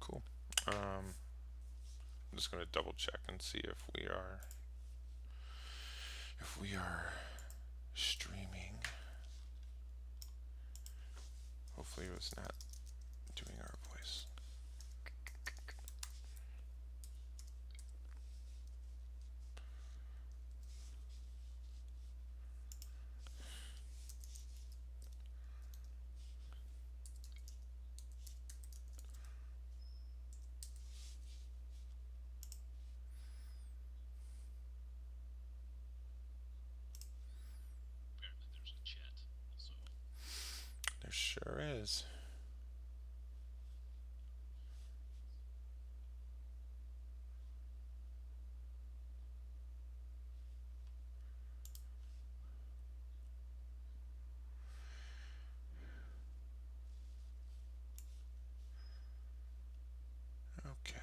Cool. I'm just going to double check and see if we are streaming. Hopefully it was not doing our voice. There sure is. Okay.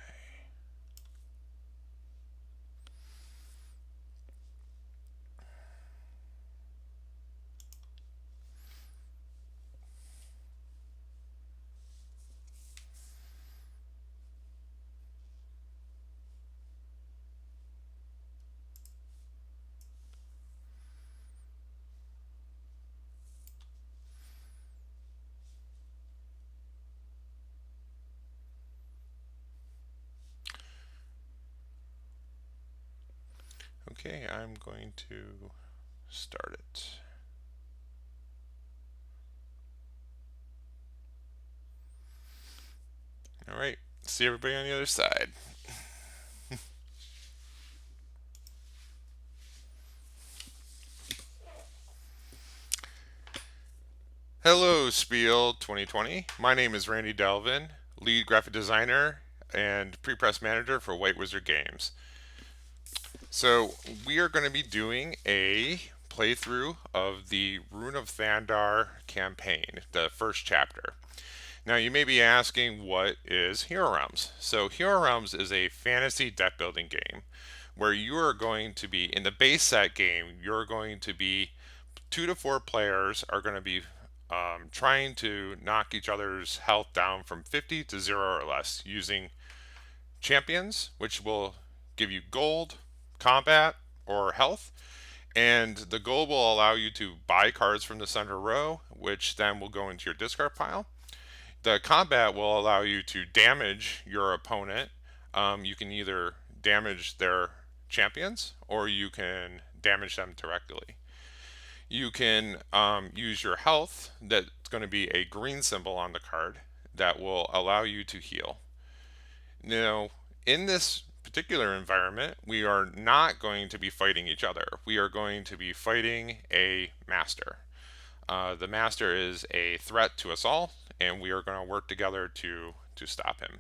Okay, I'm going to start it. All right. See everybody on the other side. Hello, Spiel 2020. My name is Randy Delven, lead graphic designer and pre-press manager for White Wizard Games. So we are going to be doing a playthrough of the Rune of Thandar campaign, the first chapter. Now you may be asking, what is Hero Realms? So Hero Realms is a fantasy deck building game where you are going to be, in the base set game, you're going to be 2 to 4 players are going to be trying to knock each other's health down from 50 to 0 or less using champions, which will give you gold, combat, or health. And the gold will allow you to buy cards from the center row, which then will go into your discard pile. The combat will allow you to damage your opponent. You can either damage their champions or you can damage them directly. You can use your health, that's going to be a green symbol on the card, that will allow you to heal. Now, in this particular environment, we are not going to be fighting each other. We are going to be fighting a master. The master is a threat to us all, and we are going to work together to stop him.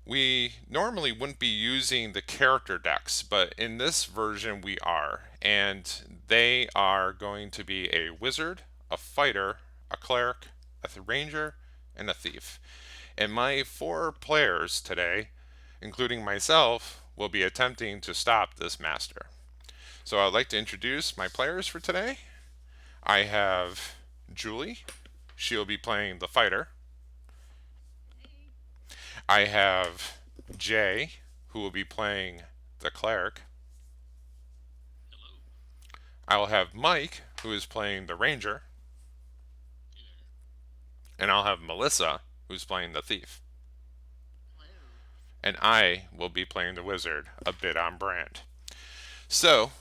We normally wouldn't be using the character decks, but in this version we are. And they are going to be a wizard, a fighter, a cleric, a ranger, and a thief. And my 4 players today, including myself, will be attempting to stop this master. So I'd like to introduce my players for today. I have Julie. She'll be playing the fighter. I have Jay, who will be playing the cleric. I will have Mike, who is playing the ranger. And I'll have Melissa, who's playing the thief. And I will be playing the wizard, a bit on brand. So,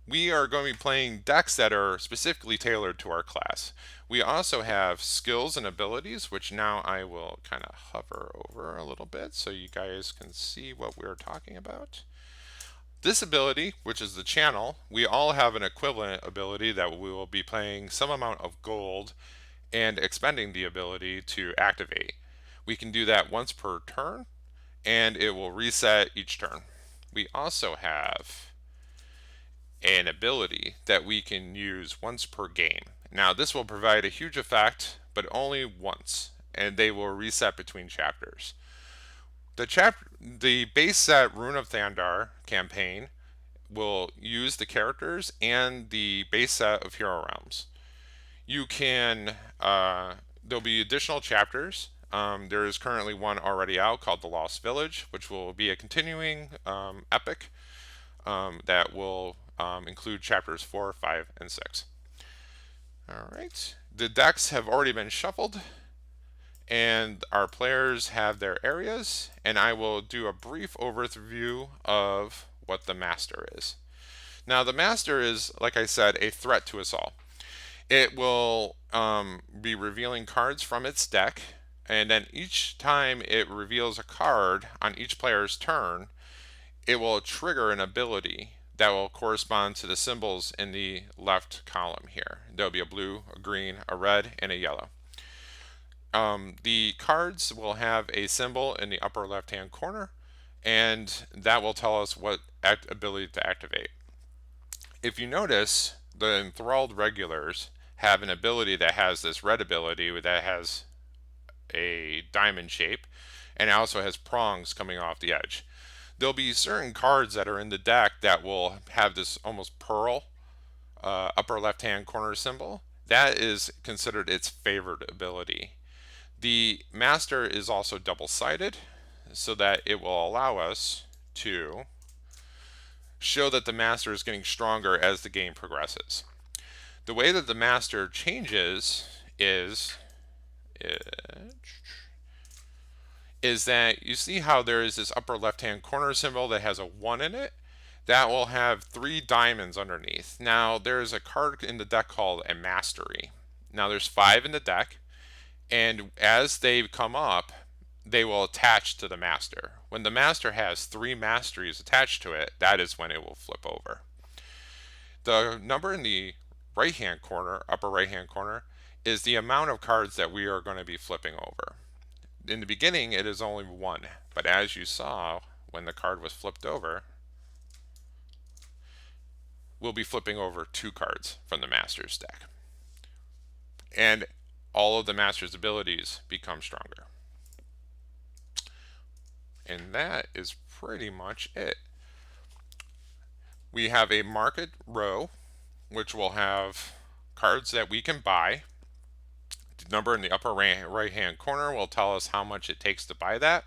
we are going to be playing decks that are specifically tailored to our class. We also have skills and abilities, which now I will kind of hover over a little bit so you guys can see what we're talking about. This ability, which is the channel, we all have an equivalent ability that we will be paying some amount of gold and expending the ability to activate. We can do that once per turn, and it will reset each turn. We also have an ability that we can use once per game. Now, this will provide a huge effect, but only once, and they will reset between chapters. The base set Rune of Thandar campaign will use the characters and the base set of Hero Realms. You can there'll be additional chapters There is currently one already out called The Lost Village, which will be a continuing epic that will include chapters 4, 5, and 6. All right. The decks have already been shuffled, and our players have their areas, and I will do a brief overview of what the Master is. Now, the Master is, like I said, a threat to us all. It will be revealing cards from its deck, and then each time it reveals a card on each player's turn, it will trigger an ability that will correspond to the symbols in the left column here. There'll be a blue, a green, a red, and a yellow. The cards will have a symbol in the upper left hand corner, and that will tell us what ability to activate. If you notice, the enthralled regulars have an ability that has this red ability that has a diamond shape, and it also has prongs coming off the edge. There'll be certain cards that are in the deck that will have this almost pearl upper left hand corner symbol. That is considered its favored ability. The Master is also double-sided, so that it will allow us to show that the Master is getting stronger as the game progresses. The way that the Master changes is that you see how there is this upper left-hand corner symbol that has a 1 in it? That will have 3 diamonds underneath. Now, there's a card in the deck called a Mastery. Now, there's 5 in the deck, and as they come up, they will attach to the Master. When the Master has 3 Masteries attached to it, that is when it will flip over. The number in the right-hand corner, upper right-hand corner, is the amount of cards that we are going to be flipping over. In the beginning, it is only 1, but as you saw, when the card was flipped over, we'll be flipping over 2 cards from the Master's deck. And all of the Master's abilities become stronger. And that is pretty much it. We have a market row, which will have cards that we can buy. The number in the upper right hand corner will tell us how much it takes to buy that.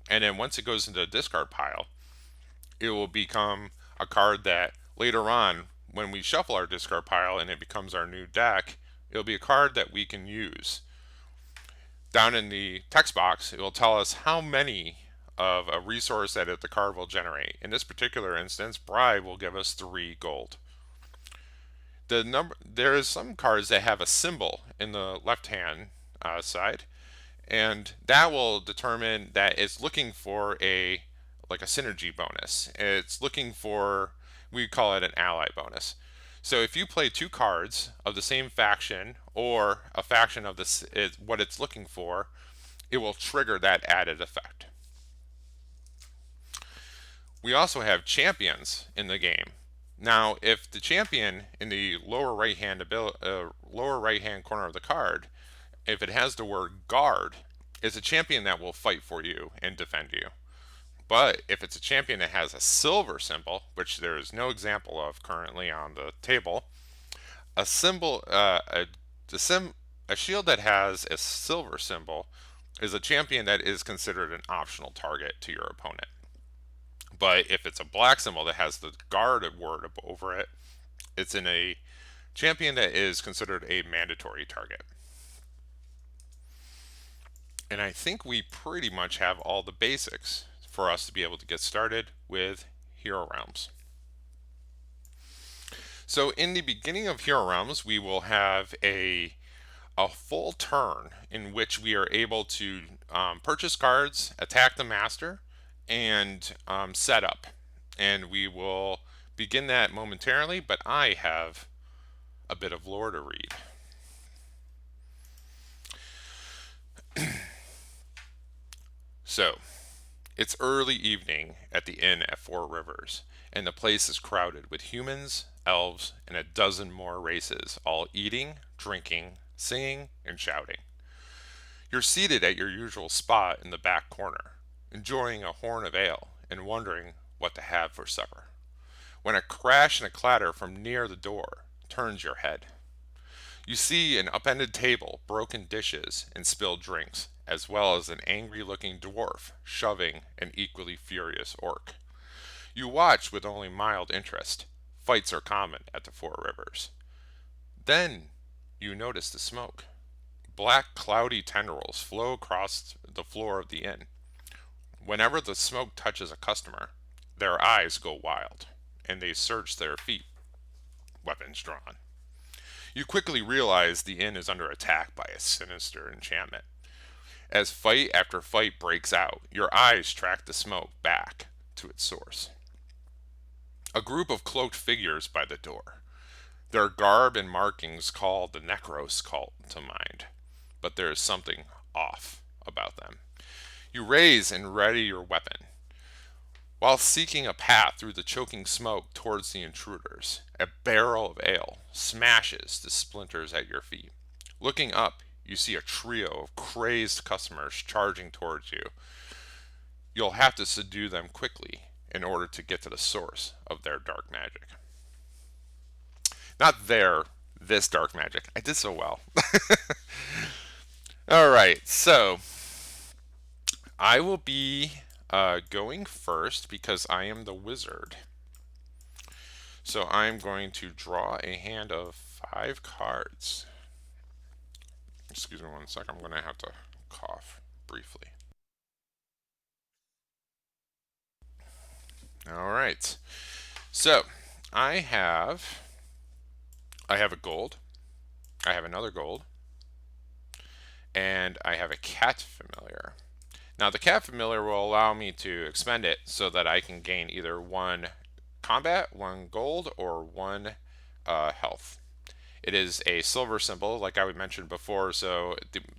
And then once it goes into the discard pile, it will become a card that later on, when we shuffle our discard pile and it becomes our new deck, it'll be a card that we can use. Down in the text box, it will tell us how many of a resource that the card will generate. In this particular instance, Bribe will give us 3 gold. There is some cards that have a symbol in the left hand side, and that will determine that it's looking for a synergy bonus. It's looking for, we call it an ally bonus. So if you play 2 cards of the same faction, or a faction of this is what it's looking for, it will trigger that added effect. We also have champions in the game. Now, if the champion in the lower right hand corner of the card, if it has the word guard, it's a champion that will fight for you and defend you. But if it's a champion that has a silver symbol, which there is no example of currently on the table, a shield that has a silver symbol is a champion that is considered an optional target to your opponent. But if it's a black symbol that has the guard word over it, it's in a champion that is considered a mandatory target. And I think we pretty much have all the basics for us to be able to get started with Hero Realms. So in the beginning of Hero Realms, we will have a full turn in which we are able to purchase cards, attack the Master, and set up. And we will begin that momentarily, but I have a bit of lore to read. So, it's early evening at the inn at Four Rivers, and the place is crowded with humans, elves, and a dozen more races, all eating, drinking, singing, and shouting. You're seated at your usual spot in the back corner, enjoying a horn of ale and wondering what to have for supper, when a crash and a clatter from near the door turns your head. You see an upended table, broken dishes, and spilled drinks, as well as an angry looking dwarf shoving an equally furious orc. You watch with only mild interest. Fights are common at the Four Rivers. Then you notice the smoke. Black, cloudy tendrils flow across the floor of the inn. Whenever the smoke touches a customer, their eyes go wild, and they search their feet, weapons drawn. You quickly realize the inn is under attack by a sinister enchantment. As fight after fight breaks out, your eyes track the smoke back to its source. A group of cloaked figures by the door. Their garb and markings call the Necros cult to mind, but there is something off about them. You raise and ready your weapon. While seeking a path through the choking smoke towards the intruders, a barrel of ale smashes to splinters at your feet. Looking up, you see a trio of crazed customers charging towards you. You'll have to subdue them quickly in order to get to the source of their dark magic. Not this dark magic. I did so well. All right, so I will be going first because I am the wizard. So I'm going to draw a hand of 5 cards. Excuse me one sec. I'm going to have to cough briefly. All right. So I have a gold. I have another gold. And I have a cat familiar. Now the cat familiar will allow me to expend it so that I can gain either 1 combat, 1 gold, or 1 health. It is a silver symbol, like I mentioned before, so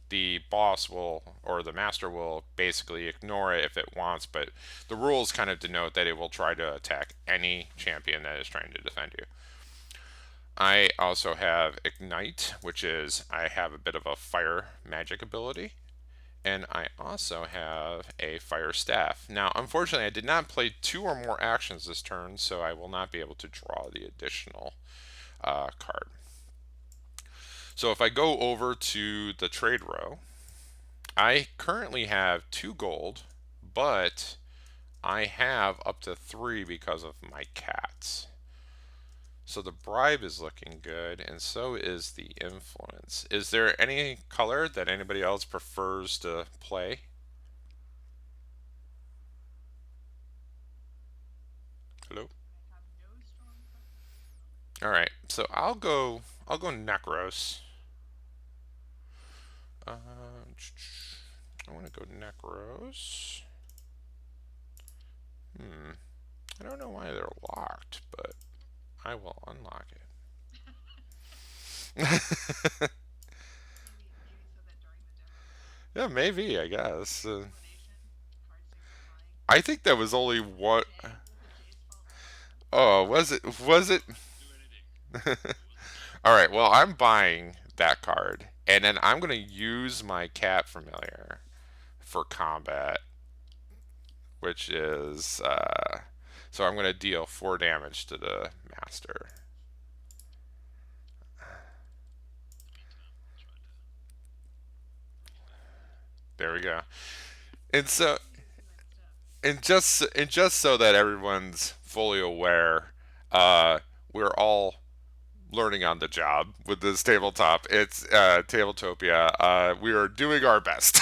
the boss will, or the master will basically ignore it if it wants, but the rules kind of denote that it will try to attack any champion that is trying to defend you. I also have Ignite, which is I have a bit of a fire magic ability. And I also have a fire staff. Now, unfortunately, I did not play 2 or more actions this turn, so I will not be able to draw the additional card. So if I go over to the trade row, I currently have 2 gold, but I have up to 3 because of my cats. So the bribe is looking good, and so is the influence. Is there any color that anybody else prefers to play? Hello? All right, so I'll go Necros. I want to go Necros. I don't know why they're locked, but I will unlock it. Yeah, maybe, I guess. I think that was only one. Oh, was it? Was it? All right, well, I'm buying that card, and then I'm going to use my cat familiar for combat, which is. So I'm going to deal 4 damage to the master. There we go. And so, and just so that everyone's fully aware, we're all learning on the job with this tabletop. It's Tabletopia. We are doing our best.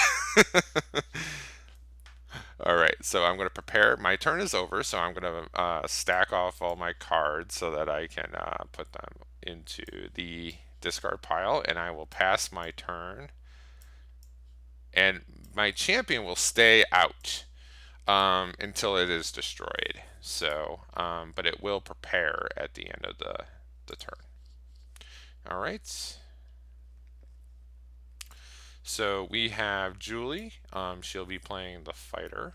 All right, so I'm going to prepare. My turn is over, so I'm going to stack off all my cards so that I can put them into the discard pile, and I will pass my turn. And my champion will stay out until it is destroyed. So, but it will prepare at the end of the turn. All right. So we have Julie. She'll be playing the fighter.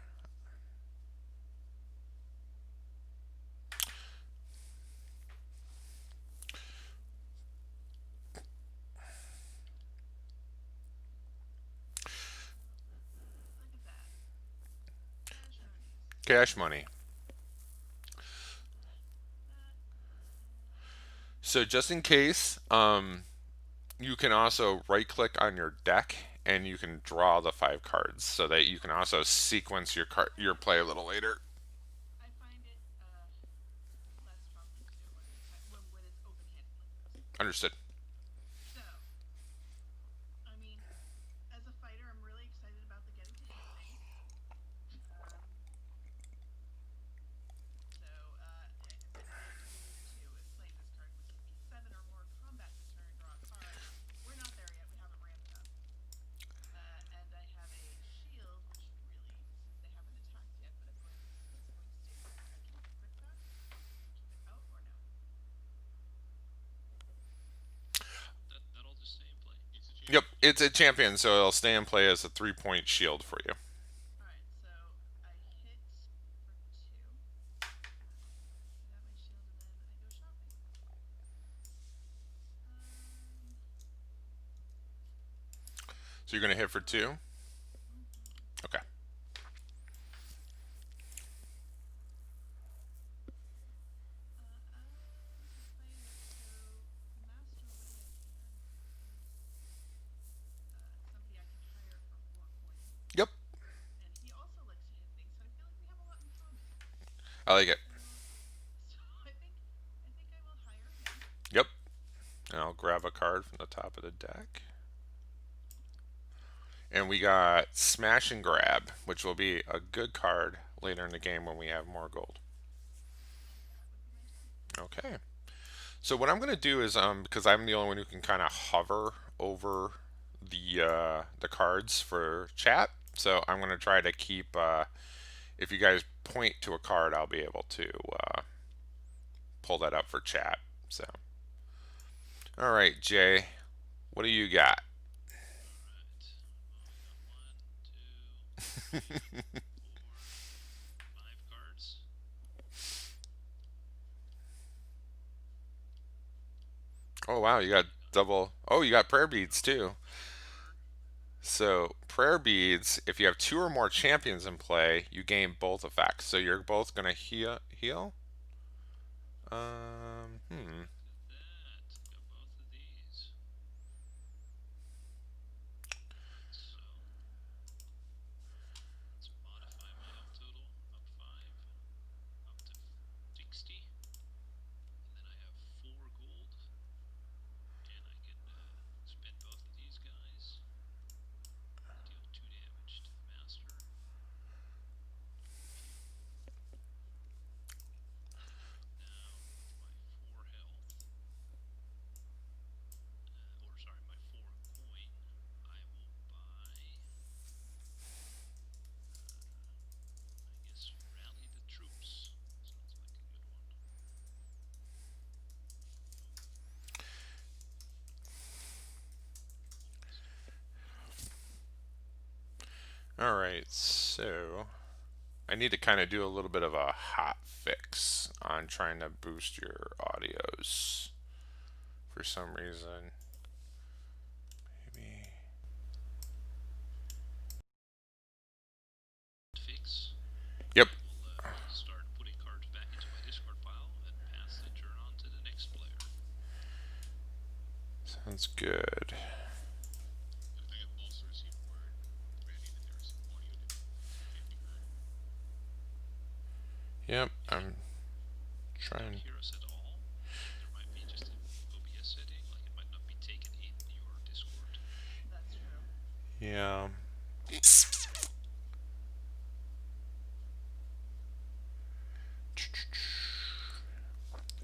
Cash money. So just in case, you can also right click on your deck and you can draw the 5 cards so that you can also sequence your play a little later. Understood. Yep, it's a champion, so it'll stay in play as a 3-point shield for you. So you're going to hit for 2? Okay. Yep, I like it. Yep. And I'll grab a card from the top of the deck. And we got Smash and Grab, which will be a good card later in the game when we have more gold. Okay. So what I'm going to do is, because I'm the only one who can kind of hover over the cards for chat, so I'm going to try to keep. If you guys point to a card, I'll be able to pull that up for chat. So, all right, Jay, what do you got? Oh wow, you got double. Oh, you got prayer beads too. So prayer beads, if you have 2 or more champions in play, you gain both effects. So you're both gonna heal. Hmm. All right. So I need to kind of do a little bit of a hot fix on trying to boost your audios for some reason. Maybe. Yep. Sounds good. Yep, I'm trying. Yeah.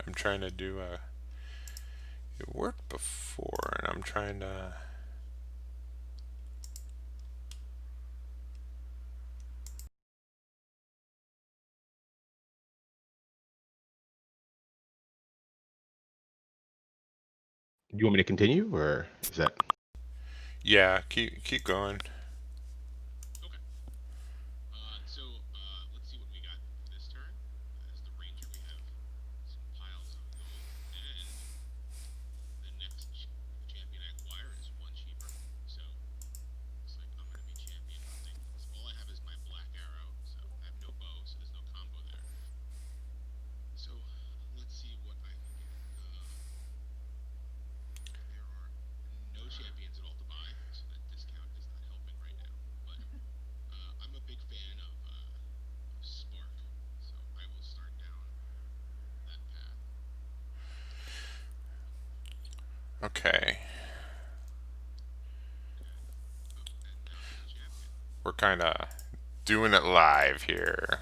I'm trying to do a. It worked before, and I'm trying to. Do you want me to continue, or is that? Yeah, keep going. Okay. We're kind of doing it live here.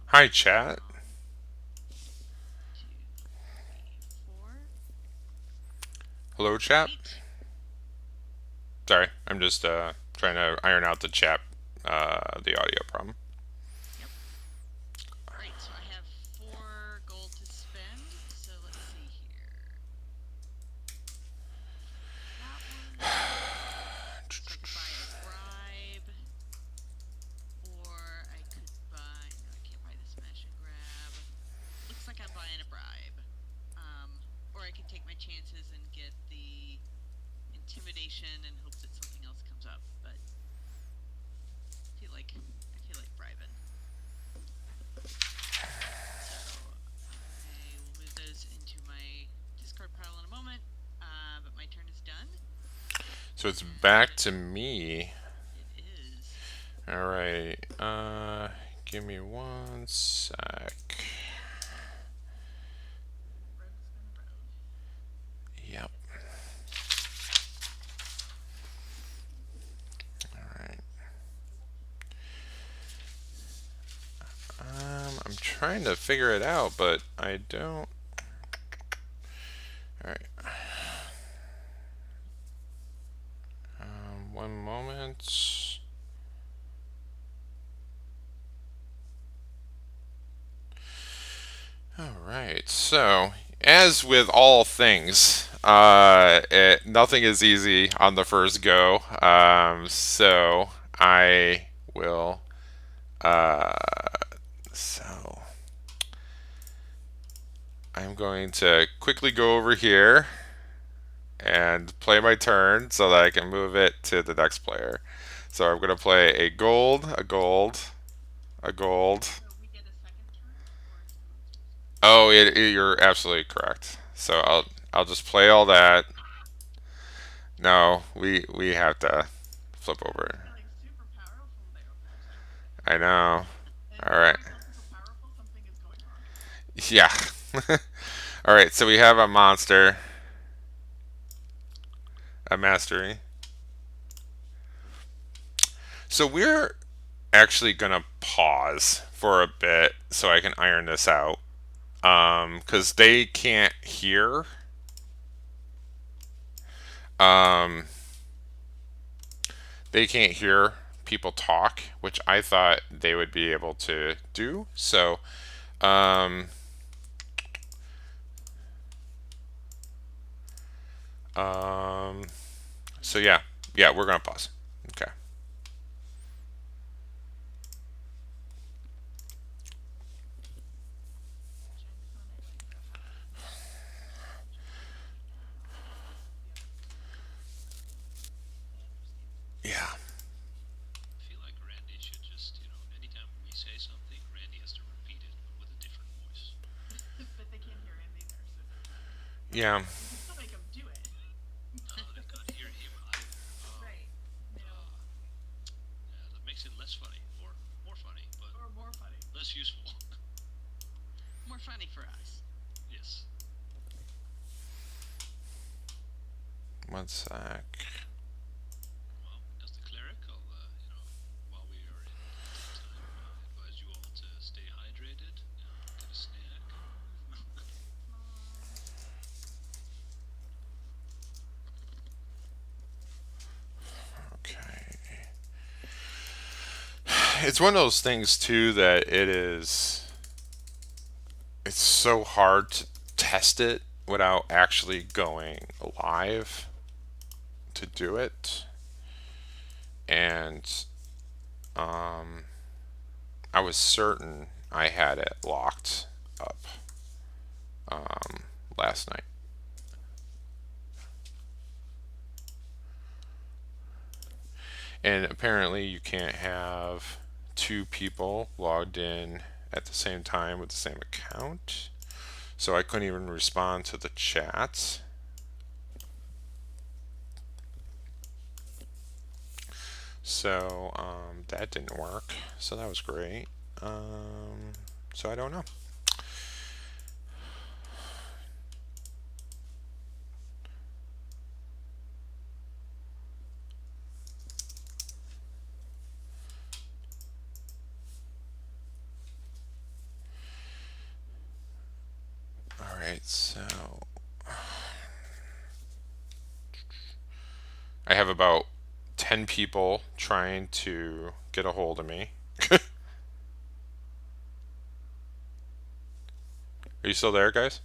Hi, chat. Hello, chat. Sorry, I'm just trying to iron out the chat, the audio problem. So it's back to me. All right. Give me one sec. Yep. All right. I'm trying to figure it out, but I don't. All right. One moment. All right. So, as with all things, nothing is easy on the first go. So I will. Uh, so I'm going to quickly go over here and play my turn so that I can move it to the next player. So I'm going to play a gold, a gold, a gold. Oh, you're absolutely correct. So I'll just play all that. No, we have to flip over. I know. All right. Yeah. All right. So we have a monster, a mastery. So we're actually gonna pause for a bit so I can iron this out. Because they can't hear. Um, they can't hear people talk, which I thought they would be able to do. So, um, um, so yeah, we're gonna pause. Okay. Yeah. Yeah. You can still make them do it. No, they're not here either. Oh, Right. They don't. yeah, that makes it less funny, or more funny, but Or more funny. less useful. More funny for us. Yes. One sec. Well, as the cleric, I'll, while we are in time, advise you all to stay hydrated, get a snack. Okay. It's one of those things too that it's so hard to test it without actually going live to do it. And I was certain I had it locked up last night. And apparently, you can't have two people logged in at the same time with the same account. So I couldn't even respond to the chats. So that didn't work. So that was great. So I don't know. All right, so I have about 10 people trying to get a hold of me. Are you still there, guys?